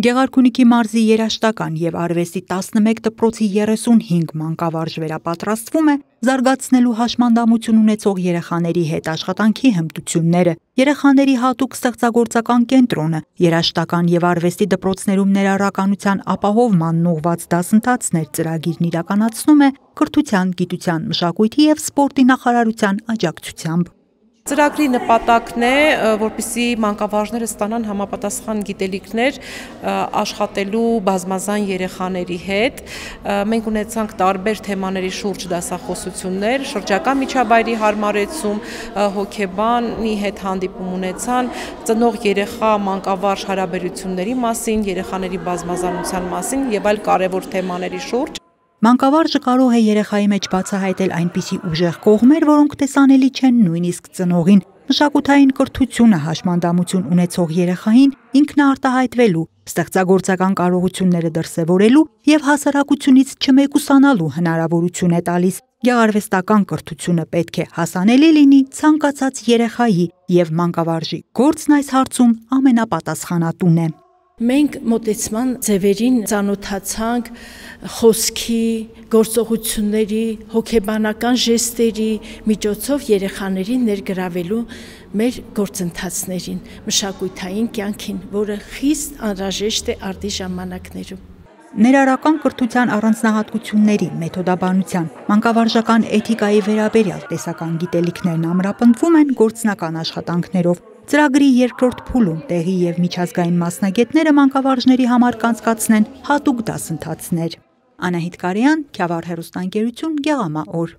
Գեղարքունիքի մարզի երաշտական և արվեստի 11 դպրոցի 35 մանկավարժ վերապատրաստվում է զարգացնելու հաշմանդամություն ունեցող երեխաների հետ աշխատանքի հմտությունները։ Երեխաների հատուկ ստեղծագործական կենտրոնը երաշտական և արվեստի դպրոցներում ներառականության ապահովմանն ուղղված դասընթացներ ծրագիրն իրականացնում է Կրթության, գիտության, մշակույթի և սպորտի նախարարության աջակցությամբ։ Ծրագրի նպատակն է, որպեսզի մանկավարժները ստանան համապատասխան գիտելիքներ աշխատելու բազմազան երեխաների հետ։ Մենք ունեցանք տարբեր թեմաների շուրջ դասախոսություններ, շրջակա միջավայրի հարմարեցում, հոգեբանի հետ հանդիպում ունեցան, ծնող երեխա մանկավարժ հարաբերությունների մասին, երեխաների բազմազանության մասին և այլ կարևոր թեմաների շուրջ։ Մանկավարժը կարող է երեխայի մեջ բացահայտել այնպիսի ուժեղ կողմեր, որոնք տեսանելի չեն նույնիսկ ծնողին։ Մշակութային կրթությունը հաշմանդամություն ունեցող երեխային ինքնարտահայտվելու, ստեղծագործական կարողությունները դրսևորելու և հասարակությունից չմեկուսանալու հնարավորություն է տալիս։ Գեղարվեստական կրթությունը պետք է հասանելի լինի ցանկացած երեխայի, և մանկավարժի գործն այս հարցում ամենապատասխանատուն է։ Մենք մոտեցման ձևերին ծանոթացանք խոսքի, գործողությունների, հոգեբանական ժեստերի միջոցով երեխաներին ներգրավելու մեր գործընթացներին, մշակութային կյանքին, որը խիստ անհրաժեշտ է արդի ժամանակներում։ Ներառական կրթության առանձնահատկությունների, մեթոդաբանության, մանկավարժական էթիկայի վերաբերյալ տեսական գիտելիքներն ամրապնդվում են գործնական աշխատանքներով։ Ծրագրի երկրորդ փուլում տեղի և միջազգային մասնագետները մանկավարժների համար կանցկացնեն հատուկ դասընթացներ։ Անահիտ Կարեյան, Քյավառ հեռուստաընկերություն, Գեղամա օր։